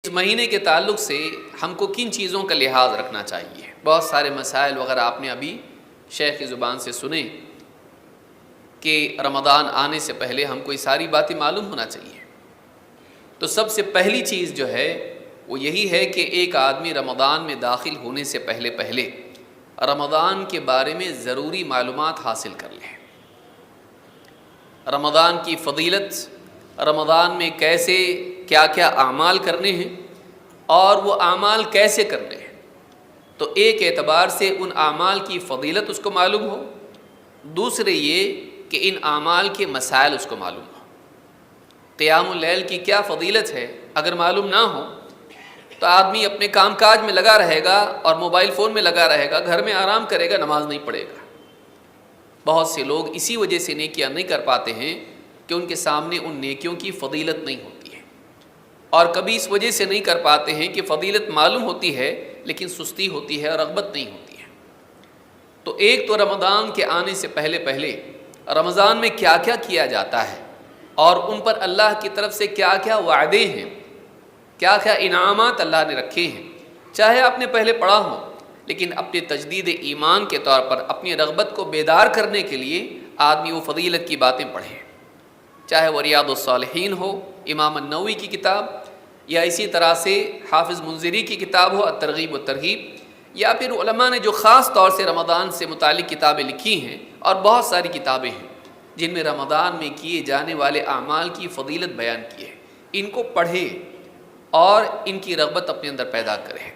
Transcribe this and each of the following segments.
اس مہینے کے تعلق سے ہم کو کن چیزوں کا لحاظ رکھنا چاہیے؟ بہت سارے مسائل وغیرہ آپ نے ابھی شیخ کی زبان سے سنے کہ رمضان آنے سے پہلے ہم کو یہ ساری باتیں معلوم ہونا چاہیے۔ تو سب سے پہلی چیز جو ہے وہ یہی ہے کہ ایک آدمی رمضان میں داخل ہونے سے پہلے رمضان کے بارے میں ضروری معلومات حاصل کر لے۔ رمضان کی فضیلت، رمضان میں کیسے کیا کیا اعمال کرنے ہیں اور وہ اعمال کیسے کرنے ہیں، تو ایک اعتبار سے ان اعمال کی فضیلت اس کو معلوم ہو، دوسرے یہ کہ ان اعمال کے مسائل اس کو معلوم ہو۔ قیام اللیل کی کیا فضیلت ہے اگر معلوم نہ ہو تو آدمی اپنے کام کاج میں لگا رہے گا اور موبائل فون میں لگا رہے گا، گھر میں آرام کرے گا، نماز نہیں پڑھے گا۔ بہت سے لوگ اسی وجہ سے نیکیاں نہیں کر پاتے ہیں کہ ان کے سامنے ان نیکیوں کی فضیلت نہیں ہوتی ہے، اور کبھی اس وجہ سے نہیں کر پاتے ہیں کہ فضیلت معلوم ہوتی ہے لیکن سستی ہوتی ہے اور رغبت نہیں ہوتی ہے۔ تو ایک تو رمضان کے آنے سے پہلے رمضان میں کیا کیا کیا جاتا ہے اور ان پر اللہ کی طرف سے کیا کیا وعدے ہیں، کیا کیا انعامات اللہ نے رکھے ہیں، چاہے آپ نے پہلے پڑھا ہو لیکن اپنے تجدید ایمان کے طور پر اپنی رغبت کو بیدار کرنے کے لیے آدمی وہ فضیلت کی باتیں پڑھے، چاہے وہ ریاض الصالحین ہو، امام النووی کی کتاب، یا اسی طرح سے حافظ منذری کی کتاب ہو الترغیب والترہیب، یا پھر علماء نے جو خاص طور سے رمضان سے متعلق کتابیں لکھی ہیں، اور بہت ساری کتابیں ہیں جن میں رمضان میں کیے جانے والے اعمال کی فضیلت بیان کی ہے۔ ان کو پڑھے اور ان کی رغبت اپنے اندر پیدا کرے۔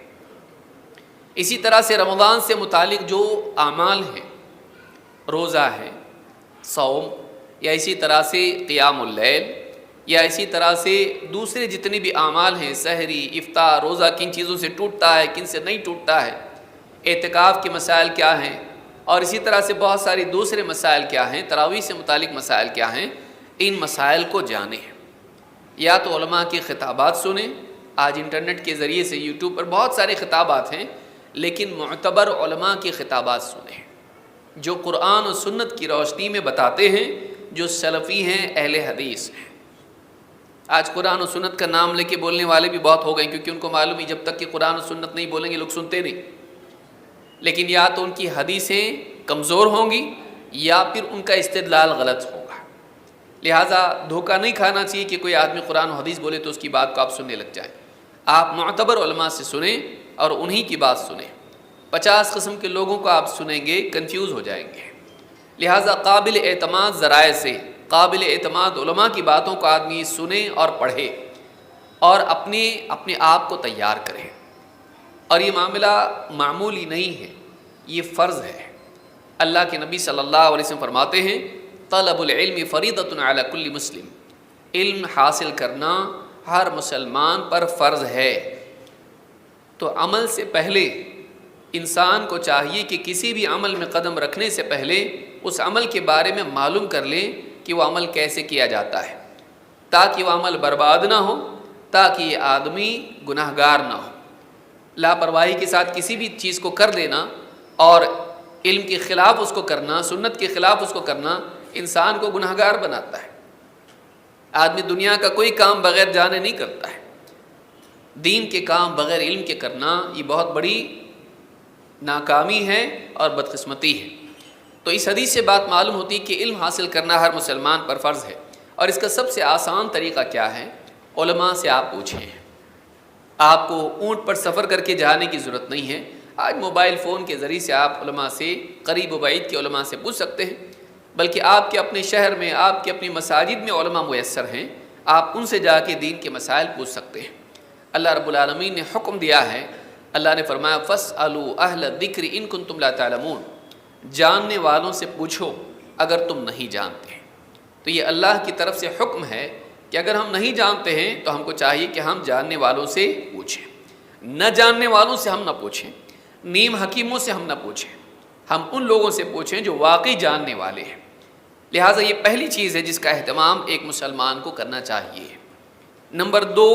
اسی طرح سے رمضان سے متعلق جو اعمال ہیں، روزہ ہے، صوم، یا اسی طرح سے قیام اللیل، یا اسی طرح سے دوسرے جتنے بھی اعمال ہیں، سحری، افطار، روزہ کن چیزوں سے ٹوٹتا ہے، کن سے نہیں ٹوٹتا ہے، اعتکاف کے مسائل کیا ہیں، اور اسی طرح سے بہت ساری دوسرے مسائل کیا ہیں، تراویح سے متعلق مسائل کیا ہیں، ان مسائل کو جانیں۔ یا تو علماء کے خطابات سنیں، آج انٹرنیٹ کے ذریعے سے یوٹیوب پر بہت سارے خطابات ہیں، لیکن معتبر علماء کے خطابات سنیں جو قرآن و سنت کی روشنی میں بتاتے ہیں، جو سلفی ہیں، اہل حدیث ہیں۔ آج قرآن و سنت کا نام لے کے بولنے والے بھی بہت ہو گئے، کیونکہ ان کو معلوم ہے جب تک کہ قرآن و سنت نہیں بولیں گے لوگ سنتے نہیں۔ لیکن یا تو ان کی حدیثیں کمزور ہوں گی یا پھر ان کا استدلال غلط ہوگا، لہٰذا دھوکہ نہیں کھانا چاہیے کہ کوئی آدمی قرآن و حدیث بولے تو اس کی بات کو آپ سننے لگ جائیں۔ آپ معتبر علماء سے سنیں اور انہی کی بات سنیں۔ 50 قسم کے لوگوں کو آپ سنیں گے، کنفیوز ہو جائیں گے۔ لہٰذا قابل اعتماد ذرائع سے، قابل اعتماد علماء کی باتوں کو آدمی سنے اور پڑھے اور اپنے آپ کو تیار کرے۔ اور یہ معاملہ معمولی نہیں ہے، یہ فرض ہے۔ اللہ کے نبی صلی اللہ علیہ وسلم فرماتے ہیں طلب العلم فریضۃ علی کل مسلم، علم حاصل کرنا ہر مسلمان پر فرض ہے۔ تو عمل سے پہلے انسان کو چاہیے کہ کسی بھی عمل میں قدم رکھنے سے پہلے اس عمل کے بارے میں معلوم کر لیں کہ وہ عمل کیسے کیا جاتا ہے، تاکہ وہ عمل برباد نہ ہو، تاکہ یہ آدمی گناہگار نہ ہو۔ لاپرواہی کے ساتھ کسی بھی چیز کو کر دینا اور علم کے خلاف اس کو کرنا، سنت کے خلاف اس کو کرنا، انسان کو گناہگار بناتا ہے۔ آدمی دنیا کا کوئی کام بغیر جانے نہیں کرتا ہے، دین کے کام بغیر علم کے کرنا یہ بہت بڑی ناکامی ہے اور بدقسمتی ہے۔ تو اس حدیث سے بات معلوم ہوتی ہے کہ علم حاصل کرنا ہر مسلمان پر فرض ہے، اور اس کا سب سے آسان طریقہ کیا ہے؟ علماء سے آپ پوچھیں۔ آپ کو اونٹ پر سفر کر کے جانے کی ضرورت نہیں ہے، آج موبائل فون کے ذریعے سے آپ علماء سے، قریب و بعید کے علماء سے پوچھ سکتے ہیں، بلکہ آپ کے اپنے شہر میں، آپ کے اپنی مساجد میں علماء میسر ہیں، آپ ان سے جا کے دین کے مسائل پوچھ سکتے ہیں۔ اللہ رب العالمین نے حکم دیا ہے، اللہ نے فرمایا فَاسْأَلُوا أَهْلَ الذِّكْرِ إِن كُنتُمْ لَا تَعْلَمُونَ، جاننے والوں سے پوچھو اگر تم نہیں جانتے۔ تو یہ اللہ کی طرف سے حکم ہے کہ اگر ہم نہیں جانتے ہیں تو ہم کو چاہیے کہ ہم جاننے والوں سے پوچھیں، نہ جاننے والوں سے ہم نہ پوچھیں، نیم حکیموں سے ہم نہ پوچھیں، ہم ان لوگوں سے پوچھیں جو واقعی جاننے والے ہیں۔ لہٰذا یہ پہلی چیز ہے جس کا اہتمام ایک مسلمان کو کرنا چاہیے۔ نمبر 2،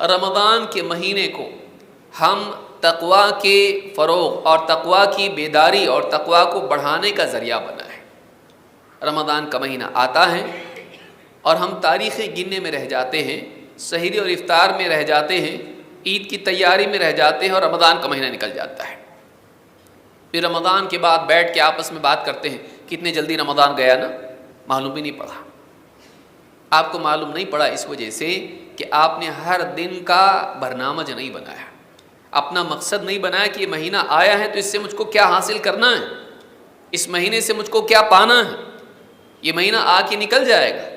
رمضان کے مہینے کو ہم تقویٰ کے فروغ اور تقویٰ کی بیداری اور تقویٰ کو بڑھانے کا ذریعہ بنائیں۔ رمضان کا مہینہ آتا ہے اور ہم تاریخیں گننے میں رہ جاتے ہیں، سحری اور افطار میں رہ جاتے ہیں، عید کی تیاری میں رہ جاتے ہیں اور رمضان کا مہینہ نکل جاتا ہے۔ پھر رمضان کے بعد بیٹھ کے آپس میں بات کرتے ہیں، کتنے جلدی رمضان گیا نا، معلوم ہی نہیں پڑا۔ آپ کو معلوم نہیں پڑا اس وجہ سے کہ آپ نے ہر دن کا برنامج نہیں بنایا، اپنا مقصد نہیں بنایا کہ یہ مہینہ آیا ہے تو اس سے مجھ کو کیا حاصل کرنا ہے، اس مہینے سے مجھ کو کیا پانا ہے۔ یہ مہینہ آ کے نکل جائے گا،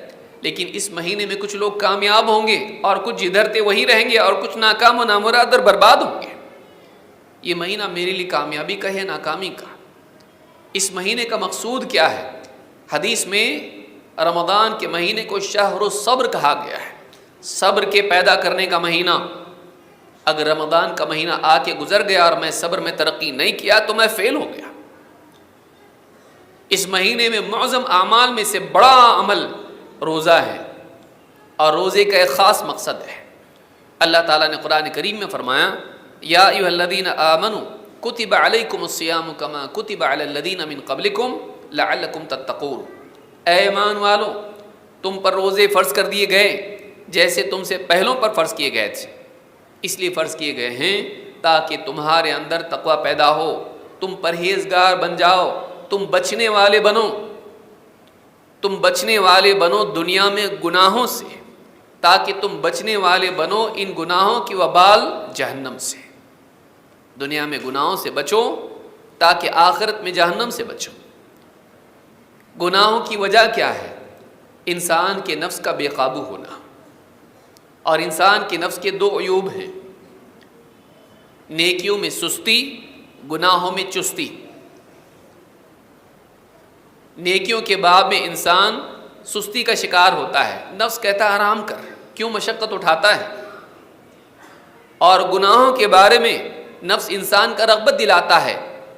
لیکن اس مہینے میں کچھ لوگ کامیاب ہوں گے اور کچھ جدھر تھے وہی رہیں گے، اور کچھ ناکام و نامراد اور برباد ہوں گے۔ یہ مہینہ میرے لیے کامیابی کا ہے، ناکامی کا؟ اس مہینے کا مقصود کیا ہے؟ حدیث میں رمضان کے مہینے کو شہر الصبر کہا گیا ہے، صبر کے پیدا کرنے کا مہینہ۔ اگر رمضان کا مہینہ آ کے گزر گیا اور میں صبر میں ترقی نہیں کیا تو میں فیل ہو گیا۔ اس مہینے میں معظم اعمال میں سے بڑا عمل روزہ ہے، اور روزے کا ایک خاص مقصد ہے۔ اللہ تعالیٰ نے قرآن کریم میں فرمایا، یا ایھا الذین آمنوا کتب علیکم الصیام کما کتب علی الذین من قبلکم لعلکم تتقون۔ اے ایمان والو، تم پر روزے فرض کر دیے گئے جیسے تم سے پہلوں پر فرض کیے گئے تھے۔ اس لیے فرض کیے گئے ہیں تاکہ تمہارے اندر تقوی پیدا ہو، تم پرہیزگار بن جاؤ، تم بچنے والے بنو، تم بچنے والے بنو دنیا میں گناہوں سے، تاکہ تم بچنے والے بنو ان گناہوں کی وبال جہنم سے۔ دنیا میں گناہوں سے بچو تاکہ آخرت میں جہنم سے بچو۔ گناہوں کی وجہ کیا ہے؟ انسان کے نفس کا بے قابو ہونا، اور انسان کے نفس کے دو عیوب ہیں، نیکیوں میں سستی، گناہوں میں چستی۔ نیکیوں کے باب میں انسان سستی کا شکار ہوتا ہے، نفس کہتا ہے آرام کر، کیوں مشقت اٹھاتا ہے، اور گناہوں کے بارے میں نفس انسان کا رغبت دلاتا ہے،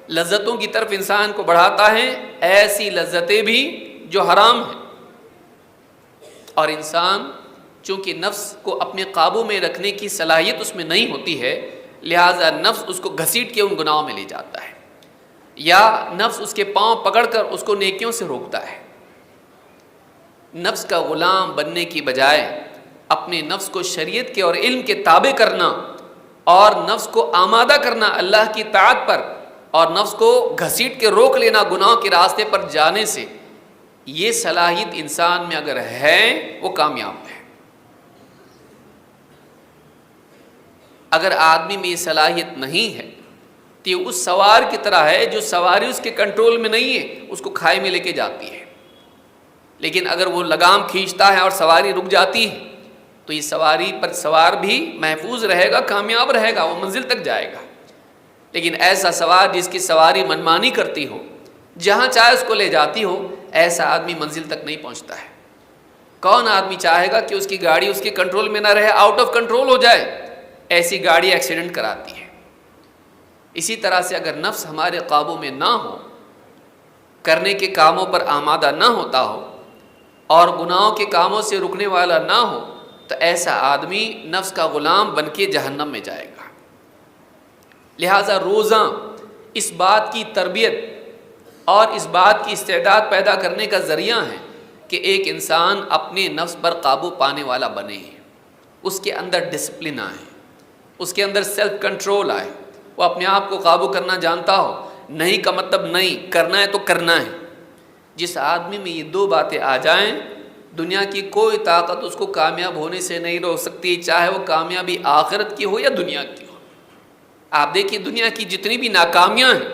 لذتوں کی طرف انسان کو بڑھاتا ہے، ایسی لذتیں بھی جو حرام ہیں۔ اور انسان چونکہ نفس کو اپنے قابو میں رکھنے کی صلاحیت اس میں نہیں ہوتی ہے، لہٰذا نفس اس کو گھسیٹ کے ان گناہوں میں لے جاتا ہے، یا نفس اس کے پاؤں پکڑ کر اس کو نیکیوں سے روکتا ہے۔ نفس کا غلام بننے کی بجائے اپنے نفس کو شریعت کے اور علم کے تابع کرنا، اور نفس کو آمادہ کرنا اللہ کی طاعت پر، اور نفس کو گھسیٹ کے روک لینا گناہوں کے راستے پر جانے سے، یہ صلاحیت انسان میں اگر ہے وہ کامیاب ہے۔ اگر آدمی میں یہ صلاحیت نہیں ہے تو یہ اس سوار کی طرح ہے جو سواری اس کے کنٹرول میں نہیں ہے، اس کو کھائی میں لے کے جاتی ہے۔ لیکن اگر وہ لگام کھینچتا ہے اور سواری رک جاتی ہے تو یہ سواری پر سوار بھی محفوظ رہے گا، کامیاب رہے گا، وہ منزل تک جائے گا۔ لیکن ایسا سوار جس کی سواری منمانی کرتی ہو، جہاں چاہے اس کو لے جاتی ہو، ایسا آدمی منزل تک نہیں پہنچتا ہے۔ کون آدمی چاہے گا کہ اس کی گاڑی اس کے کنٹرول میں نہ رہے، آؤٹ آف کنٹرول ہو جائے؟ ایسی گاڑی ایکسیڈنٹ کراتی ہے۔ اسی طرح سے اگر نفس ہمارے قابو میں نہ ہو، کرنے کے کاموں پر آمادہ نہ ہوتا ہو، اور گناہوں کے کاموں سے رکنے والا نہ ہو، تو ایسا آدمی نفس کا غلام بن کے جہنم میں جائے گا۔ لہٰذا روزہ اس بات کی تربیت اور اس بات کی استعداد پیدا کرنے کا ذریعہ ہے کہ ایک انسان اپنے نفس پر قابو پانے والا بنے، اس کے اندر ڈسپلن آئے، اس کے اندر سیلف کنٹرول آئے، وہ اپنے آپ کو قابو کرنا جانتا ہو۔ نہیں کا مطلب نہیں، کرنا ہے تو کرنا ہے۔ جس آدمی میں یہ دو باتیں آ جائیں، دنیا کی کوئی طاقت اس کو کامیاب ہونے سے نہیں روک سکتی، چاہے وہ کامیابی آخرت کی ہو یا دنیا کی ہو۔ آپ دیکھیے دنیا کی جتنی بھی ناکامیاں ہیں،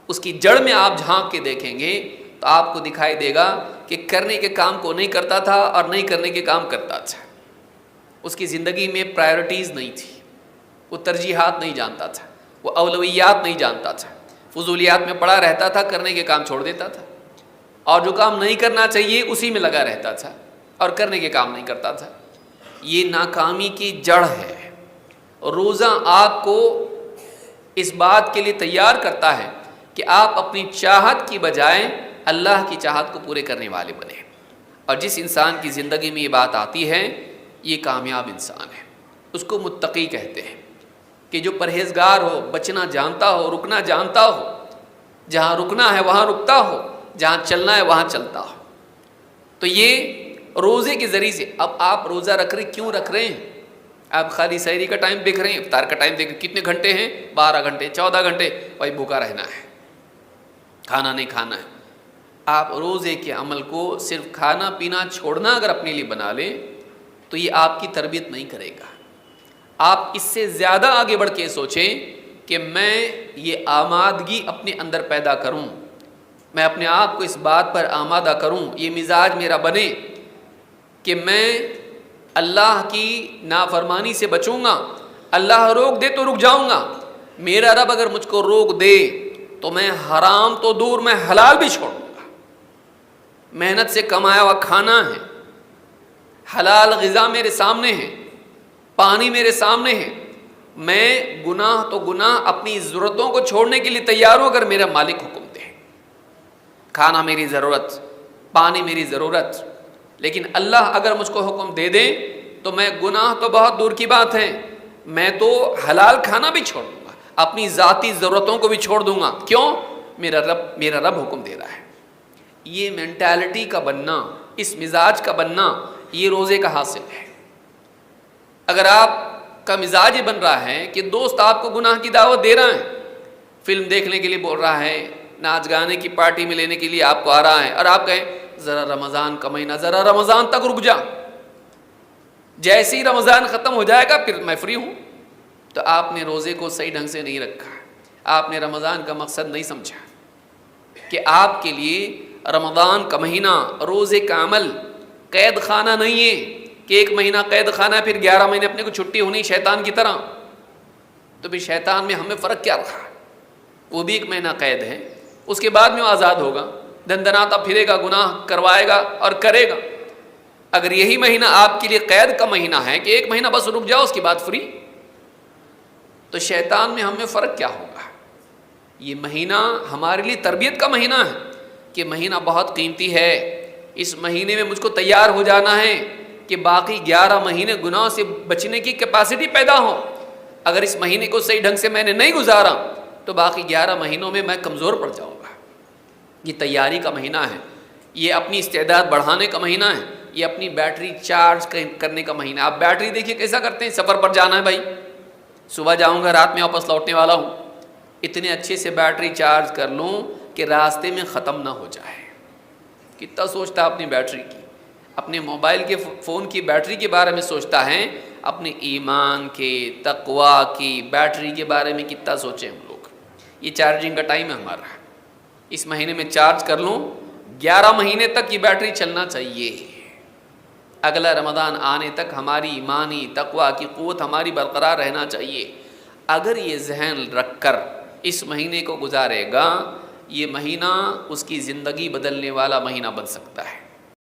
اس کی جڑ میں آپ جھانک کے دیکھیں گے تو آپ کو دکھائی دے گا کہ کرنے کے کام کو نہیں کرتا تھا اور نہیں کرنے کے کام کرتا تھا۔ اس کی زندگی میں پرائرٹیز نہیں تھی، وہ ترجیحات نہیں جانتا تھا، وہ اولویات نہیں جانتا تھا، فضولیات میں پڑا رہتا تھا، کرنے کے کام چھوڑ دیتا تھا، اور جو کام نہیں کرنا چاہیے اسی میں لگا رہتا تھا اور کرنے کے کام نہیں کرتا تھا۔ یہ ناکامی کی جڑ ہے۔ روزہ آپ کو اس بات کے لیے تیار کرتا ہے کہ آپ اپنی چاہت کی بجائے اللہ کی چاہت کو پورے کرنے والے بنیں، اور جس انسان کی زندگی میں یہ بات آتی ہے یہ کامیاب انسان ہے۔ اس کو متقی کہتے ہیں کہ جو پرہیزگار ہو، بچنا جانتا ہو، رکنا جانتا ہو، جہاں رکنا ہے وہاں رکتا ہو، جہاں چلنا ہے وہاں چلتا ہو۔ تو یہ روزے کے ذریعے سے. اب آپ روزہ رکھ رہے کیوں رکھ رہے ہیں؟ آپ خالی سحری کا ٹائم دیکھ رہے ہیں، افطار کا ٹائم دیکھ رہے ہیں، کتنے گھنٹے ہیں؟ 12 گھنٹے 14 گھنٹے. بھائی بھوکا رہنا ہے، کھانا نہیں کھانا ہے. آپ روزے کے عمل کو صرف کھانا پینا چھوڑنا اگر اپنے لیے بنا لیں تو یہ آپ کی تربیت نہیں کرے گا. آپ اس سے زیادہ آگے بڑھ کے سوچیں کہ میں یہ آمادگی اپنے اندر پیدا کروں، میں اپنے آپ کو اس بات پر آمادہ کروں، یہ مزاج میرا بنے کہ میں اللہ کی نافرمانی سے بچوں گا. اللہ روک دے تو رک جاؤں گا. میرا رب اگر مجھ کو روک دے تو میں حرام تو دور، میں حلال بھی چھوڑوں گا. محنت سے کمایا ہوا کھانا ہے، حلال غذا میرے سامنے ہے، پانی میرے سامنے ہے. میں گناہ تو گناہ اپنی ضرورتوں کو چھوڑنے کے لیے تیار ہوں اگر میرا مالک حکم دے. کھانا میری ضرورت، پانی میری ضرورت. لیکن اللہ اگر مجھ کو حکم دے دے تو میں گناہ تو بہت دور کی بات ہے، میں تو حلال کھانا بھی چھوڑ دوں گا، اپنی ذاتی ضرورتوں کو بھی چھوڑ دوں گا. کیوں؟ میرا رب حکم دے رہا ہے. یہ مینٹالٹی کا بننا، اس مزاج کا بننا، یہ روزے کا حاصل ہے. اگر آپ کا مزاج یہ بن رہا ہے کہ دوست آپ کو گناہ کی دعوت دے رہا ہے، فلم دیکھنے کے لیے بول رہا ہے، ناچ گانے کی پارٹی میں لینے کے لیے آپ کو آ رہا ہے، اور آپ کہیں ذرا رمضان کا مہینہ، ذرا رمضان تک رک جا، جیسے ہی رمضان ختم ہو جائے گا پھر میں فری ہوں، تو آپ نے روزے کو صحیح ڈھنگ سے نہیں رکھا. آپ نے رمضان کا مقصد نہیں سمجھا کہ آپ کے لیے رمضان کا مہینہ روزے کا عمل قید خانہ نہیں ہے کہ 1 مہینہ قید خانہ ہے پھر 11 مہینے اپنے کو چھٹی ہونی شیطان کی طرح. تو پھر شیطان میں ہمیں فرق کیا رکھا؟ وہ بھی 1 مہینہ قید ہے، اس کے بعد میں وہ آزاد ہوگا، دندناتا پھرے گا، گناہ کروائے گا اور کرے گا. اگر یہی مہینہ آپ کے لیے قید کا مہینہ ہے کہ 1 مہینہ بس رک جاؤ اس کے بعد فری، تو شیطان میں ہمیں فرق کیا ہوگا؟ یہ مہینہ ہمارے لیے تربیت کا مہینہ ہے کہ مہینہ بہت قیمتی ہے، اس مہینے میں مجھ کو تیار ہو جانا ہے کہ باقی 11 مہینے گناہ سے بچنے کی کیپیسٹی پیدا ہو. اگر اس مہینے کو صحیح ڈھنگ سے میں نے نہیں گزارا تو باقی 11 مہینوں میں میں کمزور پڑ جاؤں گا. یہ تیاری کا مہینہ ہے، یہ اپنی استعداد بڑھانے کا مہینہ ہے، یہ اپنی بیٹری چارج کرنے کا مہینہ. آپ بیٹری دیکھیے کیسا کرتے ہیں، سفر پر جانا ہے بھائی، صبح جاؤں گا رات میں واپس لوٹنے والا ہوں، اتنے اچھے سے بیٹری چارج کر لوں کہ راستے میں ختم نہ ہو جائے. کتنا سوچتا ہے اپنی بیٹری کی، اپنے موبائل کے فون کی بیٹری کے بارے میں سوچتا ہے، اپنے ایمان کے تقوی کی بیٹری کے بارے میں کتنا سوچیں ہم لوگ. یہ چارجنگ کا ٹائم ہے ہمارا، اس مہینے میں چارج کر لوں، 11 مہینے تک یہ بیٹری چلنا چاہیے. اگلا رمضان آنے تک ہماری ایمانی تقوی کی قوت ہماری برقرار رہنا چاہیے. اگر یہ ذہن رکھ کر اس مہینے کو گزارے گا، یہ مہینہ اس کی زندگی بدلنے والا مہینہ بن سکتا ہے.